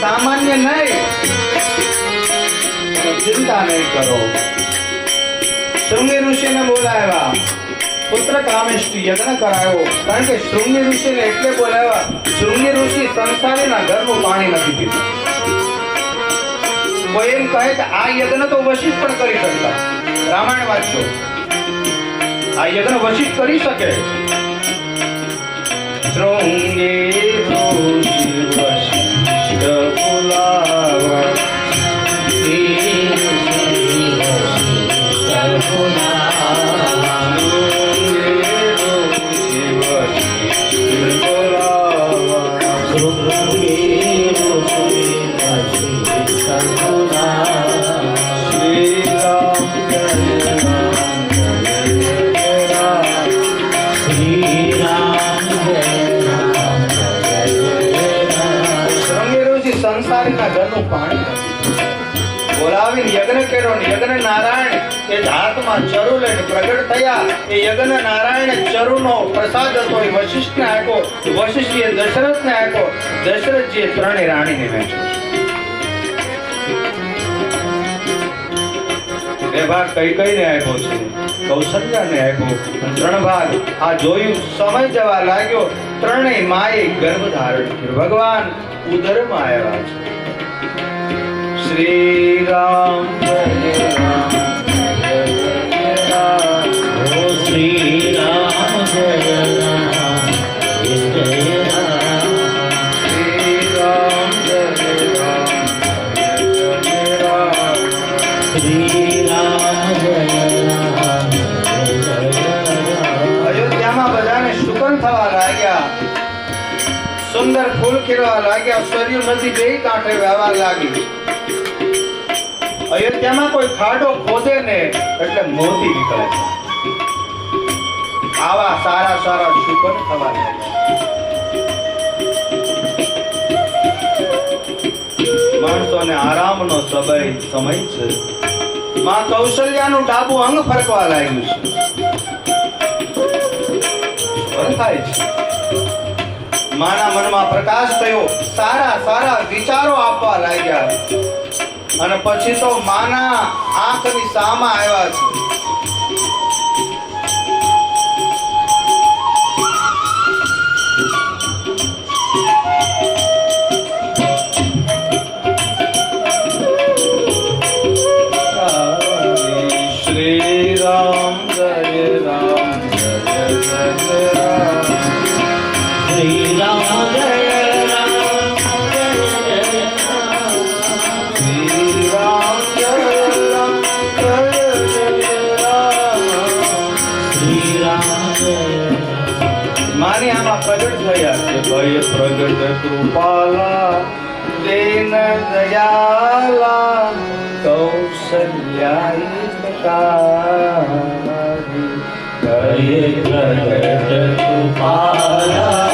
सामान्य नहीं, चिंता नहीं करो। श्रृंगी ऋषि ने बोलाया पुत्र कामेष्टि यज्ञ करायो, कारण के श्रृंगी ऋषि ने એટલે બોલાવ્યા। શ્રૃંગી ઋષિ સંસારીના ઘરનું પાણી નથી પીતા। કોઈ એમ કહે કે આ યજ્ઞ તો વશિષ્ઠ પણ કરી શકતા। રામાયણ વાંચો, આ યજ્ઞ વશિષ્ઠ કરી શકે। શ્રૃંગી ઋષિ વશિષ્ઠ બોલાવા, સંસારીના ઘરનું પાણી બોલાવીને યજ્ઞ કર્યો ને યજ્ઞ નારાયણ એ હાથમાં ચરુ લઈને પ્રગટ થયા। એ યજ્ઞ નારાયણ ચરુનો પ્રસાદ હતો એ વશિષ્ઠને આપ્યો, વશિષ્ઠે દશરથને આપ્યો, દશરથજીએ ત્રણેય રાણીને વહેંચ્યો। બે ભાગ કઈ કઈને આપ્યો છે, કૌશલ્યાને આપ્યો, ત્રણ ભાગ આ જોયું સમય જવા લાગ્યો, ત્રણેય માએ ગર્ભ ધારણ કર્યો, ભગવાન ઉદરમાં આવ્યા છે। શ્રી રામ જય રામ જય રામ, ઓ શ્રી રામ જય રામ જય રામ, શ્રી રામ જય રામ જય રામ, શ્રી રામ જય રામ જય રામ। અયોધ્યામાં બધાને શુકન થવા લાગ્યા, સુંદર ફૂલ ખીલવા લાગ્યા, સરયુ નદી બે કાંઠે વહેવા લાગી। અયોધ્યામાં કોઈ ખાડો ખોદે ને એટલે મોતી નીકળે। આવા સારા સારા શુકન થવા લાગ્યા। માણસોને આરામનો સમય છે। માં કૌશલ્યાનું ડાબુ અંગ ફરકવા લાગ્યું છે, થાય છે। માના મનમાં પ્રકાશ થયો, સારા સારા વિચારો આપવા લાગ્યા, અને પછી તો માના આંખની સામા આવ્યા છે। શ્રી રામ જય રામ જય જય રામ, શ્રી રામ જય રામ જય જય રામ, શ્રી રામ જય રામ જય જય રામ, શ્રી રામ જય રામ। માની આમાં પ્રગટ થયા કે ભય પ્રગટ કૃપાલા દેન દયાલા કૌશલ્યાઈ ભય પ્રગટ કૃપાલા